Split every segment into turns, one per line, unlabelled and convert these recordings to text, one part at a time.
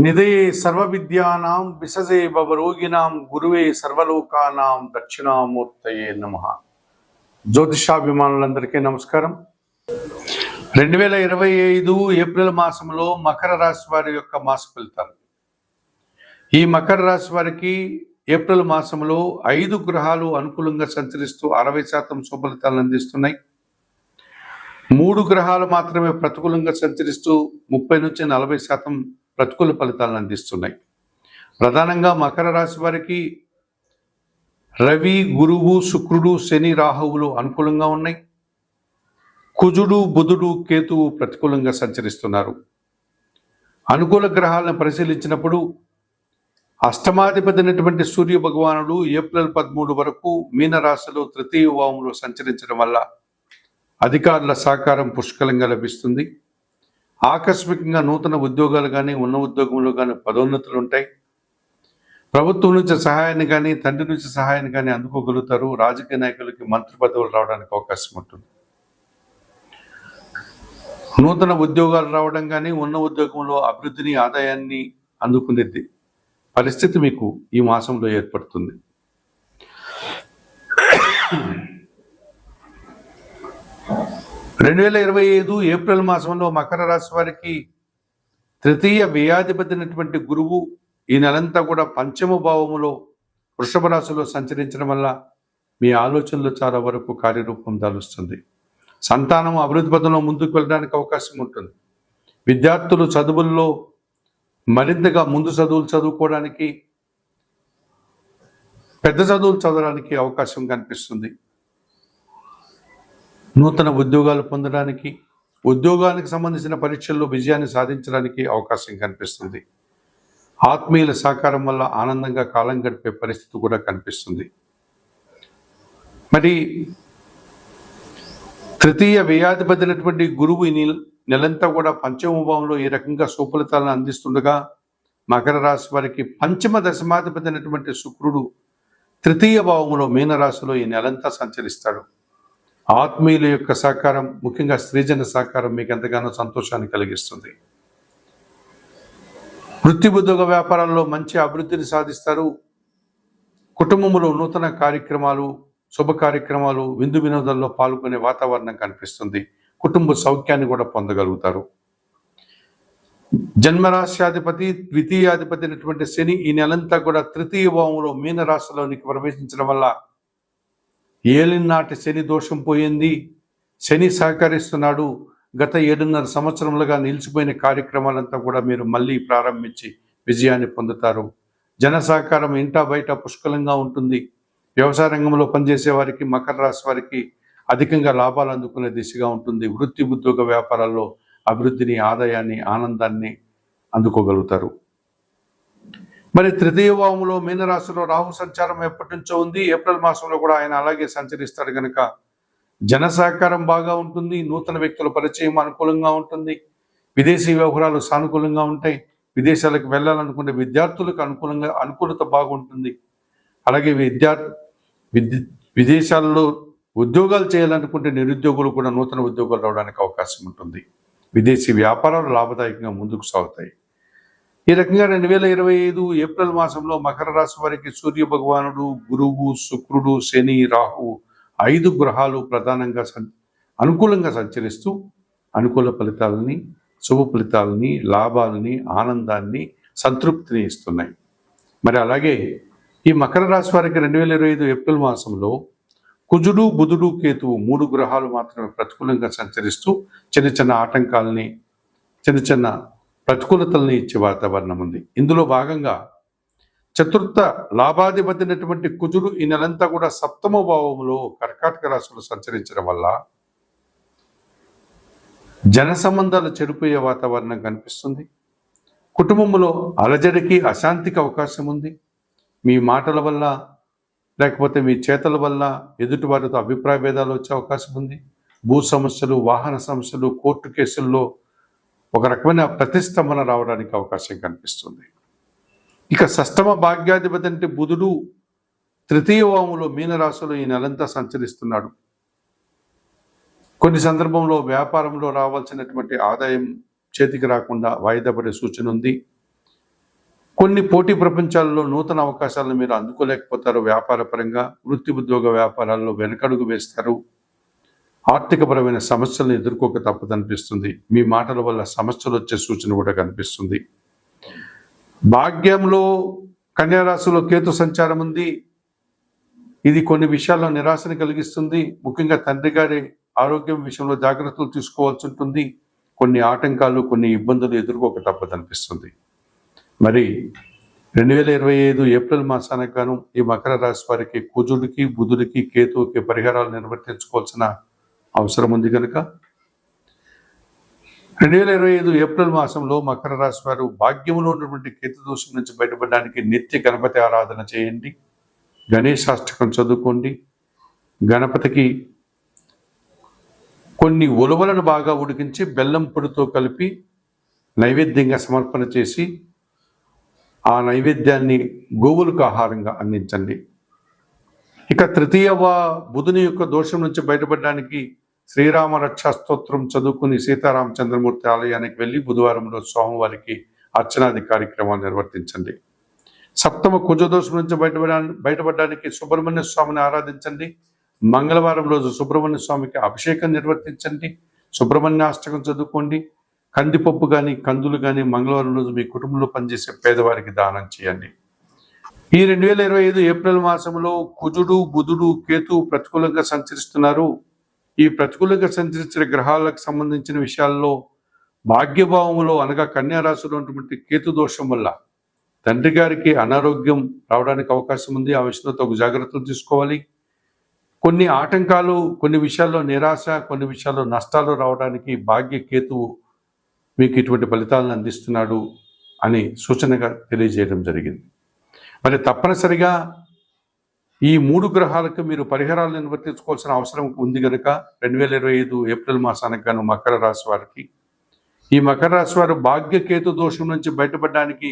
నిధయే సర్వవిద్యానాం విసజే భవరోగిణాం గురువే సర్వలోకానాం దక్షిణామూర్తయే నమః. జ్యోతిషాభిమానులందరికీ నమస్కారం. 2025 ఏప్రిల్ మాసంలో మకర రాశి వారి యొక్క మాస ఫలితాలు. ఈ మకర రాశి వారికి ఏప్రిల్ మాసంలో 5 గ్రహాలు అనుకూలంగా సంచరిస్తూ 60% శుభఫలితాలను అందిస్తున్నాయి. 3 గ్రహాలు మాత్రమే ప్రతికూలంగా సంచరిస్తూ 30 నుంచి 40% ప్రతికూల ఫలితాలను అందిస్తున్నాయి. ప్రధానంగా మకర రాశి వారికి రవి, గురువు, శుక్రుడు, శని, రాహువులు అనుకూలంగా ఉన్నాయి. కుజుడు, బుధుడు, కేతువు ప్రతికూలంగా సంచరిస్తున్నారు. అనుకూల గ్రహాలను పరిశీలించినప్పుడు అష్టమాధిపతి అయినటువంటి సూర్య భగవానుడు ఏప్రిల్ 13 వరకు మీనరాశిలో తృతీయ భావంలో సంచరించడం వల్ల అధికారుల సహకారం పుష్కలంగా లభిస్తుంది. ఆకస్మికంగా నూతన ఉద్యోగాలు కానీ ఉన్న ఉద్యోగంలో కానీ పదోన్నతులు ఉంటాయి. ప్రభుత్వం నుంచి సహాయాన్ని కానీ తండ్రి నుంచి సహాయాన్ని కానీ అందుకోగలుగుతారు. రాజకీయ నాయకులకి మంత్రి పదవులు రావడానికి అవకాశం ఉంటుంది. నూతన ఉద్యోగాలు రావడం కానీ ఉన్న ఉద్యోగంలో అభివృద్ధిని ఆదాయాన్ని అందుకునేది పరిస్థితి మీకు ఈ మాసంలో ఏర్పడుతుంది. రెండు 2025 ఏప్రిల్ మాసంలో మకర రాశి వారికి తృతీయ వ్యయాధిపతి అయినటువంటి గురువు ఈ నెలంతా కూడా పంచమ భావములో వృషభ రాశిలో సంచరించడం వల్ల మీ ఆలోచనలు చాలా వరకు కార్యరూపం దాలుస్తుంది. సంతానం అభివృద్ధి పథంలో ముందుకు వెళ్ళడానికి అవకాశం ఉంటుంది. విద్యార్థులు చదువుల్లో మరింతగా ముందు చదువులు చదువుకోవడానికి, పెద్ద చదువులు చదవడానికి అవకాశం కనిపిస్తుంది. నూతన ఉద్యోగాలు పొందడానికి, ఉద్యోగానికి సంబంధించిన పరీక్షల్లో విజయాన్ని సాధించడానికి అవకాశం కనిపిస్తుంది. ఆత్మీయుల సహకారం వల్ల ఆనందంగా కాలం గడిపే పరిస్థితి కూడా కనిపిస్తుంది. మరి తృతీయ వ్యయాధిపతి అయినటువంటి గురువు ఈ నెలంతా కూడా పంచమ భావంలో ఈ రకంగా సుఫలితాలను అందిస్తుండగా, మకర రాశి వారికి పంచమ దశమాధిపతి అయినటువంటి శుక్రుడు తృతీయ భావంలో మీనరాశిలో ఈ నెలంతా సంచరిస్తాడు. ఆత్మీయుల యొక్క సహకారం, ముఖ్యంగా స్త్రీజన సహకారం మీకు ఎంతగానో సంతోషాన్ని కలిగిస్తుంది. వృత్తి ఉద్యోగ వ్యాపారాల్లో మంచి అభివృద్ధిని సాధిస్తారు. కుటుంబంలో నూతన కార్యక్రమాలు, శుభ కార్యక్రమాలు, విందు వినోదాల్లో పాల్గొనే వాతావరణం కనిపిస్తుంది. కుటుంబ సౌఖ్యాన్ని కూడా పొందగలుగుతారు. జన్మరాశ్యాధిపతి, ద్వితీయాధిపతి అయినటువంటి శని ఈ నెలంతా కూడా తృతీయ భావంలో మీనరాశిలోనికి ప్రవేశించడం వల్ల ఏలినాటి శని దోషం పోయింది. శని సహకరిస్తున్నాడు. గత 7.5 సంవత్సరములుగా నిలిచిపోయిన కార్యక్రమాలంతా కూడా మీరు మళ్ళీ ప్రారంభించి విజయాన్ని పొందుతారు. జన సహకారం ఇంటా బయట పుష్కలంగా ఉంటుంది. వ్యవసాయ రంగంలో పనిచేసే వారికి, మకర రాశి వారికి అధికంగా లాభాలు అందుకునే దిశగా ఉంటుంది. వృత్తి ఉద్యోగ వ్యాపారాల్లో అభివృద్ధిని, ఆదాయాన్ని, ఆనందాన్ని అందుకోగలుగుతారు. మరి తృతీయ భావంలో మీనరాశిలో రాహు సంచారం ఎప్పటి నుంచో ఉంది. ఏప్రిల్ మాసంలో కూడా ఆయన అలాగే సంచరిస్తాడు కనుక జన సహకారం బాగా ఉంటుంది. నూతన వ్యక్తుల పరిచయం అనుకూలంగా ఉంటుంది. విదేశీ వ్యవహారాలు సానుకూలంగా ఉంటాయి. విదేశాలకు వెళ్ళాలనుకునే విద్యార్థులకు అనుకూలత బాగుంటుంది. అలాగే విదేశాల్లో ఉద్యోగాలు చేయాలనుకుంటే నిరుద్యోగులు కూడా నూతన ఉద్యోగాలు రావడానికి అవకాశం ఉంటుంది. విదేశీ వ్యాపారాలు లాభదాయకంగా ముందుకు సాగుతాయి. ఈ రకంగా 2025 ఏప్రిల్ మాసంలో మకర రాశి వారికి సూర్య భగవానుడు, గురువు, శుక్రుడు, శని, రాహు 5 గ్రహాలు ప్రధానంగా అనుకూలంగా సంచరిస్తూ అనుకూల ఫలితాలని, శుభ ఫలితాలని, లాభాలని, ఆనందాన్ని, సంతృప్తిని ఇస్తున్నాయి. మరి అలాగే ఈ మకర రాశి వారికి 2025 ఏప్రిల్ మాసంలో కుజుడు, బుధుడు, కేతువు 3 గ్రహాలు మాత్రమే ప్రతికూలంగా సంచరిస్తూ చిన్న చిన్న ఆటంకాలని, చిన్న ప్రతికూలతల్ని ఇచ్చే వాతావరణం ఉంది. ఇందులో భాగంగా చతుర్థ లాభాధిపతి అయినటువంటి కుజుడు ఈ నెలంతా కూడా సప్తమ భావంలో కర్కాటక రాశిలో సంచరించడం వల్ల జన సంబంధాలు చెడిపోయే వాతావరణం కనిపిస్తుంది. కుటుంబంలో అలజడికి, అశాంతికి అవకాశం ఉంది. మీ మాటల వల్ల, లేకపోతే మీ చేతల వల్ల ఎదుటి వారితో అభిప్రాయ భేదాలు వచ్చే అవకాశం ఉంది. భూ సమస్యలు, వాహన సమస్యలు, కోర్టు కేసుల్లో ఒక రకమైన ప్రతిష్టంభన రావడానికి అవకాశం కనిపిస్తుంది. ఇక షష్టమ భాగ్యాధిపతి అంటే బుధుడు తృతీయ భావంలో మీనరాశిలో ఈ నెలంతా సంచరిస్తున్నాడు. కొన్ని సందర్భంలో వ్యాపారంలో రావాల్సినటువంటి ఆదాయం చేతికి రాకుండా వాయిదా పడే సూచన ఉంది. కొన్ని పోటీ ప్రపంచాల్లో నూతన అవకాశాలను మీరు అందుకోలేకపోతారు. వ్యాపార పరంగా వృత్తి ఉద్యోగ వ్యాపారాల్లో వెనకడుగు వేస్తారు. ఆర్థికపరమైన సమస్యలను ఎదుర్కోక తప్పదనిపిస్తుంది. మీ మాటల వల్ల సమస్యలు వచ్చే సూచన కూడా కనిపిస్తుంది. భాగ్యంలో కన్యారాశిలో కేతు సంచారం ఉంది. ఇది కొన్ని విషయాల్లో నిరాశను కలిగిస్తుంది. ముఖ్యంగా తండ్రి గారి ఆరోగ్యం విషయంలో జాగ్రత్తలు తీసుకోవాల్సి ఉంటుంది. కొన్ని ఆటంకాలు, కొన్ని ఇబ్బందులు ఎదుర్కోక తప్పదనిపిస్తుంది. మరి 2025 ఏప్రిల్ మాసానికి గాను ఈ మకర రాశి వారికి కుజుడికి, బుధుడికి, కేతువుకి పరిహారాలు నిర్వర్తించుకోవాల్సిన అవసరం ఉంది కనుక 2025 ఏప్రిల్ మాసంలో మకర రాశి వారు భాగ్యంలో ఉన్నటువంటి కేతు దోషం నుంచి బయటపడడానికి నిత్య గణపతి ఆరాధన చేయండి. గణేశాష్టకం చదువుకోండి. గణపతికి కొన్ని ఉలవలను బాగా ఉడికించి బెల్లం పొడితో కలిపి నైవేద్యంగా సమర్పణ చేసి ఆ నైవేద్యాన్ని గోవులకు ఆహారంగా అందించండి. ఇక బుధుని యొక్క దోషం నుంచి బయటపడడానికి శ్రీరామ రక్షా స్తోత్రం చదువుకుని సీతారామచంద్రమూర్తి ఆలయానికి వెళ్ళి బుధవారం రోజు స్వామివారికి అర్చనాది కార్యక్రమాలు నిర్వర్తించండి. సప్తమ కుజదోషం నుంచి బయటపడడానికి సుబ్రహ్మణ్య స్వామిని ఆరాధించండి. మంగళవారం రోజు సుబ్రహ్మణ్య స్వామికి అభిషేకం నిర్వర్తించండి. సుబ్రహ్మణ్యాష్టకం చదువుకోండి. కందిపప్పు కానీ కందులు కానీ మంగళవారం రోజు మీ కుటుంబంలో పనిచేసే పేదవారికి దానం చేయండి. ఈ 2025 ఏప్రిల్ మాసంలో కుజుడు, బుధుడు, కేతు ప్రతికూలంగా సంచరిస్తున్నారు. ఈ ప్రతికూలంగా సంచరించిన గ్రహాలకు సంబంధించిన విషయాల్లో భాగ్యభావంలో అనగా కన్యా రాశిలో ఉన్నటువంటి కేతు దోషం వల్ల తండ్రి గారికి అనారోగ్యం రావడానికి అవకాశం ఉంది. ఆ విషయంలో తగు జాగ్రత్తలు తీసుకోవాలి. కొన్ని ఆటంకాలు, కొన్ని విషయాల్లో నిరాశ, కొన్ని విషయాల్లో నష్టాలు రావడానికి భాగ్య కేతువు మీకు ఇటువంటి ఫలితాలను అందిస్తున్నాడు అని సూచనగా తెలియజేయడం జరిగింది. మరి తప్పనిసరిగా ఈ 3 గ్రహాలకు మీరు పరిహారాలు నిర్వర్తించుకోవాల్సిన అవసరం ఉంది కనుక 2025 ఏప్రిల్ మాసానికి గాను మకర రాశి వారికి ఈ మకర రాశి వారు భాగ్యకేతు దోషం నుంచి బయటపడడానికి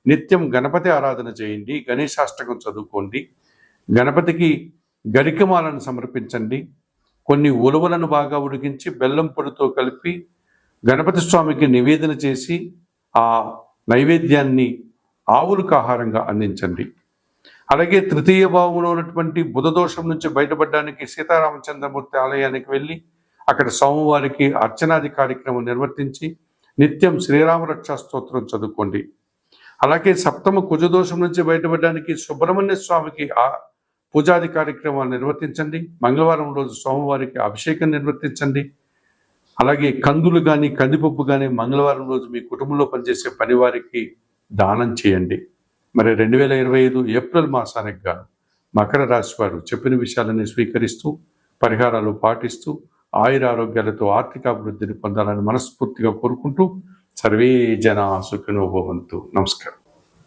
నిత్యం గణపతి ఆరాధన చేయండి. గణేశాష్టకం చదువుకోండి. గణపతికి గరికమాలను సమర్పించండి. కొన్ని ఉలవలను బాగా ఉడికించి బెల్లం పొడితో కలిపి గణపతి స్వామికి నివేదన చేసి ఆ నైవేద్యాన్ని ఆవులకు ఆహారంగా అందించండి. అలాగే తృతీయ భావంలో ఉన్నటువంటి బుధదోషం నుంచి బయటపడడానికి సీతారామచంద్రమూర్తి ఆలయానికి వెళ్ళి అక్కడ స్వామివారికి అర్చనాది కార్యక్రమం నిర్వర్తించి నిత్యం శ్రీరామ రక్షా స్తోత్రం చదువుకోండి. అలాగే సప్తమ కుజదోషం నుంచి బయటపడడానికి సుబ్రహ్మణ్య స్వామికి ఆ పూజాది కార్యక్రమాలు నిర్వర్తించండి. మంగళవారం రోజు స్వామివారికి అభిషేకం నిర్వర్తించండి. అలాగే కందులు కానీ కందిపప్పు కానీ మంగళవారం రోజు మీ కుటుంబంలో పనిచేసే పనివారికి దానం చేయండి. మరి 2025 ఏప్రిల్ మాసానికి గాను మకర రాశి వారు చెప్పిన విషయాలని స్వీకరిస్తూ పరిహారాలు పాటిస్తూ ఆయురారోగ్యాలతో ఆర్థికాభివృద్ధిని పొందాలని మనస్ఫూర్తిగా కోరుకుంటూ సర్వే జనా సుఖినో భవంతు. నమస్కారం.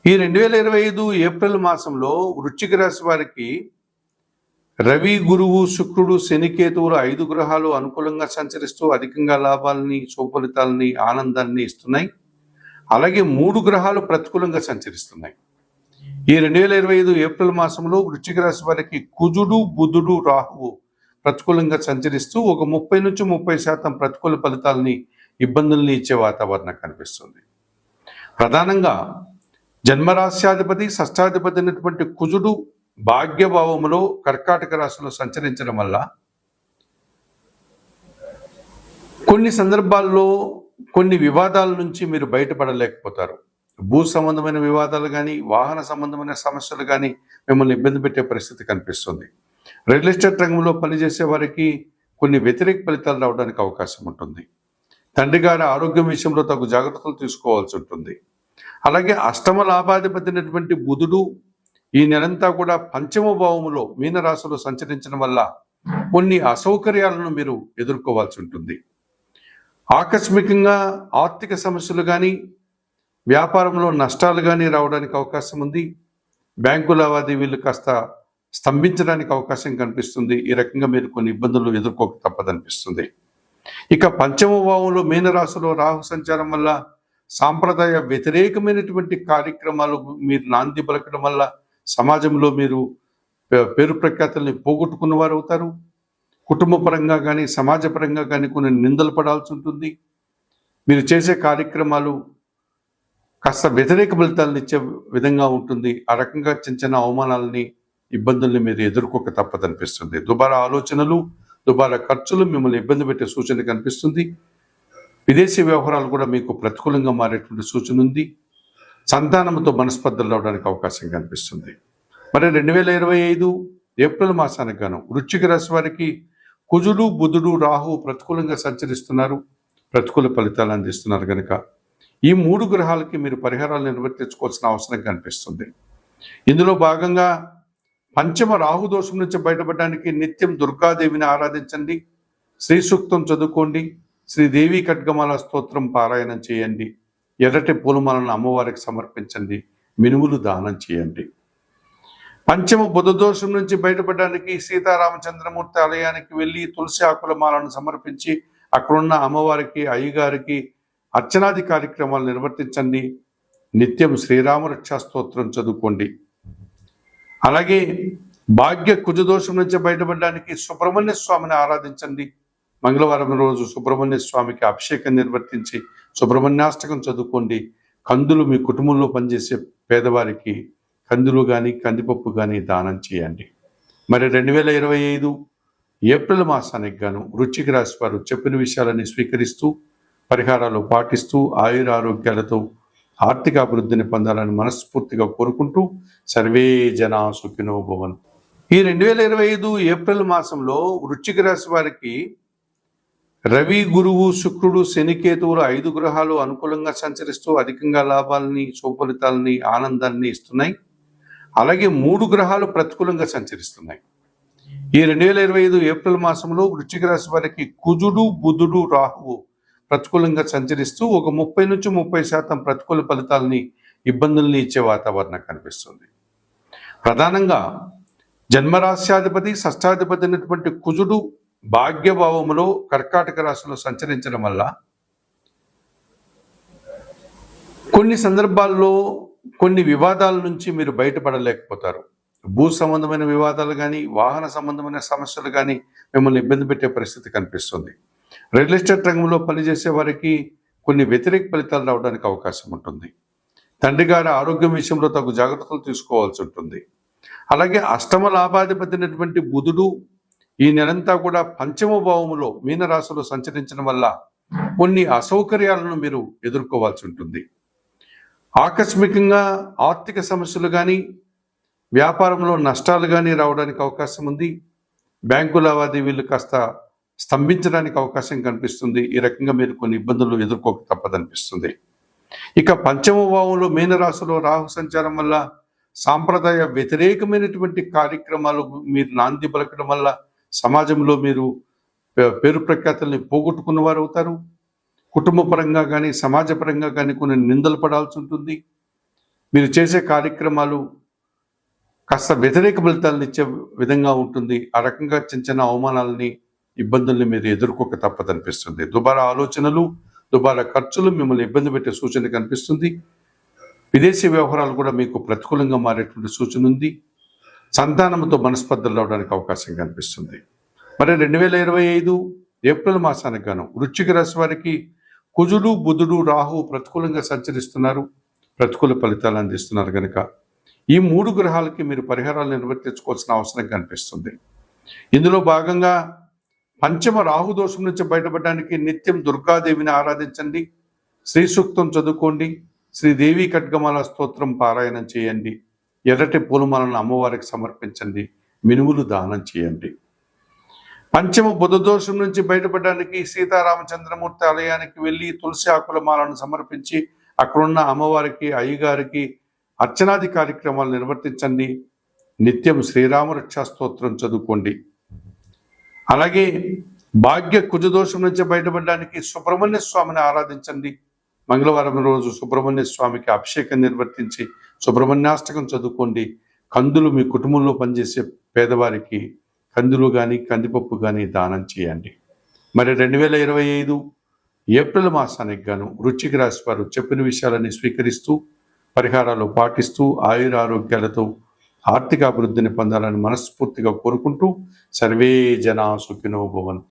ఈ 2025 ఏప్రిల్ మాసంలో వృశ్చిక రాశి వారికి రవి, గురువు, శుక్రుడు, శనికేతువులు 5 గ్రహాలు అనుకూలంగా సంచరిస్తూ అధికంగా లాభాలని, సుఫలితాలని, ఆనందాన్ని ఇస్తున్నాయి. అలాగే 3 గ్రహాలు ప్రతికూలంగా సంచరిస్తున్నాయి. ఈ 2025 ఏప్రిల్ మాసంలో వృశ్చిక రాశి వారికి కుజుడు, బుధుడు, రాహువు ప్రతికూలంగా సంచరిస్తూ ఒక 30 నుంచి 30% ప్రతికూల ఫలితాలని, ఇబ్బందుల్ని ఇచ్చే వాతావరణం కనిపిస్తుంది. ప్రధానంగా జన్మరాశ్యాధిపతి, షష్టాధిపతి అయినటువంటి కుజుడు భాగ్యభావములో కర్కాటక రాశిలో సంచరించడం వల్ల కొన్ని సందర్భాల్లో కొన్ని వివాదాల నుంచి మీరు బయటపడలేకపోతారు. భూ సంబంధమైన వివాదాలు కానీ, వాహన సంబంధమైన సమస్యలు కానీ మిమ్మల్ని ఇబ్బంది పెట్టే పరిస్థితి కనిపిస్తుంది. రియల్ ఎస్టేట్ రంగంలో పనిచేసే వారికి కొన్ని వ్యతిరేక ఫలితాలు రావడానికి అవకాశం ఉంటుంది. తండ్రి గారి ఆరోగ్యం విషయంలో తగు జాగ్రత్తలు తీసుకోవాల్సి ఉంటుంది. అలాగే అష్టమ లాభాధిపతి అయినటువంటి బుధుడు ఈ నెలంతా కూడా పంచమ భావములో మీనరాశిలో సంచరించడం వల్ల కొన్ని అసౌకర్యాలను మీరు ఎదుర్కోవాల్సి ఉంటుంది. ఆకస్మికంగా ఆర్థిక సమస్యలు కానీ, వ్యాపారంలో నష్టాలు కానీ రావడానికి అవకాశం ఉంది. బ్యాంకు లావాదేవీలు కాస్త స్తంభించడానికి అవకాశం కనిపిస్తుంది. ఈ రకంగా మీరు కొన్ని ఇబ్బందులు ఎదుర్కోక తప్పదనిపిస్తుంది. ఇక పంచమ భావంలో మీనరాశిలో రాహు సంచారం వల్ల సాంప్రదాయ వ్యతిరేకమైనటువంటి కార్యక్రమాలు మీరు నాంది పలకడం వల్ల సమాజంలో మీరు పేరు ప్రఖ్యాతుల్ని పోగొట్టుకున్న వారు అవుతారు. కుటుంబ పరంగా కానీ, సమాజ పరంగా కానీ కొన్ని నిందలు పడాల్సి ఉంటుంది. మీరు చేసే కార్యక్రమాలు కాస్త వ్యతిరేక ఫలితాలను ఇచ్చే విధంగా ఉంటుంది. ఆ రకంగా చిన్న చిన్న అవమానాలని, ఇబ్బందుల్ని మీరు ఎదుర్కోక తప్పదనిపిస్తుంది. దుబారా ఆలోచనలు, దుబారా ఖర్చులు మిమ్మల్ని ఇబ్బంది పెట్టే సూచన కనిపిస్తుంది. విదేశీ వ్యవహారాలు కూడా మీకు ప్రతికూలంగా మారేటువంటి సూచన ఉంది. సంతానంతో మనస్పర్ధలు రావడానికి అవకాశం కనిపిస్తుంది. మరి 2025 ఏప్రిల్ మాసానికి గాను వృశ్చిక రాశి వారికి కుజుడు, బుధుడు, రాహువు ప్రతికూలంగా సంచరిస్తున్నారు. ప్రతికూల ఫలితాలు అందిస్తున్నారు కనుక ఈ 3 గ్రహాలకి మీరు పరిహారాలు నిర్వర్తించుకోవాల్సిన అవసరం కనిపిస్తుంది. ఇందులో భాగంగా పంచమ రాహు దోషం నుంచి బయటపడడానికి నిత్యం దుర్గాదేవిని ఆరాధించండి, శ్రీ సూక్తం చదువుకోండి, శ్రీదేవి ఖడ్గమాల స్తోత్రం పారాయణం చేయండి, ఎర్రటి పూలమాలను అమ్మవారికి సమర్పించండి, మినుములు దానం చేయండి. పంచమ బుధ దోషం నుంచి బయటపడడానికి సీతారామచంద్రమూర్తి ఆలయానికి వెళ్ళి తులసి ఆకుల మాలను సమర్పించి అక్కడున్న అమ్మవారికి, అయ్యగారికి అర్చనాది కార్యక్రమాలు నిర్వర్తించండి, నిత్యం శ్రీరామరక్షా స్తోత్రం చదువుకోండి. అలాగే భాగ్య కుజదోషం నుంచి బయటపడడానికి సుబ్రహ్మణ్య స్వామిని ఆరాధించండి. మంగళవారం రోజు సుబ్రహ్మణ్య స్వామికి అభిషేకం నిర్వర్తించి సుబ్రహ్మణ్యాష్టకం చదువుకోండి. కందులు మీ కుటుంబంలో పనిచేసే పేదవారికి కందులు కానీ కందిపప్పు కానీ దానం చేయండి. మరి 2025 ఏప్రిల్ మాసానికి గాను వృశ్చిక రాశి వారు చెప్పిన విషయాలని స్వీకరిస్తూ పరిహారాలు పాటిస్తూ ఆయురారోగ్యాలతో ఆర్థిక అభివృద్ధిని పొందాలని మనస్ఫూర్తిగా కోరుకుంటూ సర్వే జనా సుఖినో భవంతు. ఈ 2025 ఏప్రిల్ మాసంలో వృశ్చిక రాశి వారికి రవి, గురువు, శుక్రుడు, శనికేతువులు 5 గ్రహాలు అనుకూలంగా సంచరిస్తూ అధికంగా లాభాలని, సుఫలితాలని, ఆనందాన్ని ఇస్తున్నాయి. అలాగే 3 గ్రహాలు ప్రతికూలంగా సంచరిస్తున్నాయి. ఈ 2025 ఏప్రిల్ మాసంలో వృశ్చిక రాశి వారికి కుజుడు, బుధుడు, రాహువు ప్రతికూలంగా సంచరిస్తూ ఒక 30 నుంచి 30% ప్రతికూల ఫలితాలని, ఇబ్బందుల్ని ఇచ్చే వాతావరణం కనిపిస్తుంది. ప్రధానంగా జన్మరాశ్యాధిపతి, షష్టాధిపతి అయినటువంటి కుజుడు భాగ్యభావములో కర్కాటక రాశిలో సంచరించడం వల్ల కొన్ని సందర్భాల్లో కొన్ని వివాదాల నుంచి మీరు బయటపడలేకపోతారు. భూ సంబంధమైన వివాదాలు కానీ, వాహన సంబంధమైన సమస్యలు కానీ మిమ్మల్ని ఇబ్బంది పెట్టే పరిస్థితి కనిపిస్తుంది. రియల్ ఎస్టేట్ రంగంలో పనిచేసే వారికి కొన్ని వ్యతిరేక ఫలితాలు రావడానికి అవకాశం ఉంటుంది. తండ్రి గారి ఆరోగ్యం విషయంలో తగు జాగ్రత్తలు తీసుకోవాల్సి ఉంటుంది. అలాగే అష్టమ లాభాధిపతి అయినటువంటి బుధుడు ఈ నెలంతా కూడా పంచమ భావములో మీనరాశిలో సంచరించడం వల్ల కొన్ని అసౌకర్యాలను మీరు ఎదుర్కోవాల్సి ఉంటుంది. ఆకస్మికంగా ఆర్థిక సమస్యలు కానీ, వ్యాపారంలో నష్టాలు కానీ రావడానికి అవకాశం ఉంది. బ్యాంకు లావాదేవీలు కాస్త స్తంభించడానికి అవకాశం కనిపిస్తుంది. ఈ రకంగా మీరు కొన్ని ఇబ్బందులు ఎదుర్కోక తప్పదనిపిస్తుంది. ఇక పంచమ భావంలో మీనరాశిలో రాహు సంచారం వల్ల సాంప్రదాయ వ్యతిరేకమైనటువంటి కార్యక్రమాలు మీరు నాంది పలకడం వల్ల సమాజంలో మీరు పేరు ప్రఖ్యాతుల్ని పోగొట్టుకున్న వారు అవుతారు. కుటుంబ పరంగా కానీ, సమాజపరంగా కానీ కొన్ని నిందలు పడాల్సి ఉంటుంది. మీరు చేసే కార్యక్రమాలు కాస్త వ్యతిరేక ఫలితాలను ఇచ్చే విధంగా ఉంటుంది. ఆ రకంగా చిన్న చిన్న అవమానాలని, ఇబ్బందుల్ని మీరు ఎదుర్కోక తప్పదనిపిస్తుంది. దుబారా ఆలోచనలు, దుబారా ఖర్చులు మిమ్మల్ని ఇబ్బంది పెట్టే సూచన కనిపిస్తుంది. విదేశీ వ్యవహారాలు కూడా మీకు ప్రతికూలంగా మారేటువంటి సూచన ఉంది. సంతానంతో మనస్పర్ధలు రావడానికి అవకాశం కనిపిస్తుంది. మరి 2025 ఏప్రిల్ మాసానికి గాను వృశ్చిక రాశి వారికి కుజుడు, బుధుడు, రాహువు ప్రతికూలంగా సంచరిస్తున్నారు. ప్రతికూల ఫలితాలు అందిస్తున్నారు కనుక ఈ 3 గ్రహాలకి మీరు పరిహారాలు నిర్వర్తించుకోవాల్సిన అవసరం కనిపిస్తుంది. ఇందులో భాగంగా పంచమ రాహు దోషం నుంచి బయటపడడానికి నిత్యం దుర్గాదేవిని ఆరాధించండి, శ్రీ సూక్తం చదువుకోండి, శ్రీదేవి ఖడ్గమాల స్తోత్రం పారాయణం చేయండి, ఎర్రటి పూలమాలను అమ్మవారికి సమర్పించండి, మినుములు దానం చేయండి. పంచమ బుధ దోషం నుంచి బయటపడడానికి సీతారామచంద్రమూర్తి ఆలయానికి వెళ్ళి తులసి ఆకుల మాలను సమర్పించి అక్కడున్న అమ్మవారికి, అయ్యగారికి అర్చనాది కార్యక్రమాలు నిర్వర్తించండి, నిత్యం శ్రీరామరక్షా స్తోత్రం చదువుకోండి. అలాగే భాగ్య కుజదోషం నుంచి బయటపడడానికి సుబ్రహ్మణ్య స్వామిని ఆరాధించండి. మంగళవారం రోజు సుబ్రహ్మణ్య స్వామికి అభిషేకం నిర్వర్తించి సుబ్రహ్మణ్యాష్టకం చదువుకోండి. కందులు మీ కుటుంబంలో పనిచేసే పేదవారికి కందులు కానీ కందిపప్పు కానీ దానం చేయండి. మరి 2025 ఏప్రిల్ మాసానికి గాను వృశ్చిక రాశి వారు చెప్పిన విషయాలని స్వీకరిస్తూ పరిహారాలు పాటిస్తూ ఆయురారోగ్యాలతో ఆర్థిక అభివృద్ధిని పొందాలని మనస్ఫూర్తిగా కోరుకుంటూ సర్వే జనా సుఖినో భవంతు.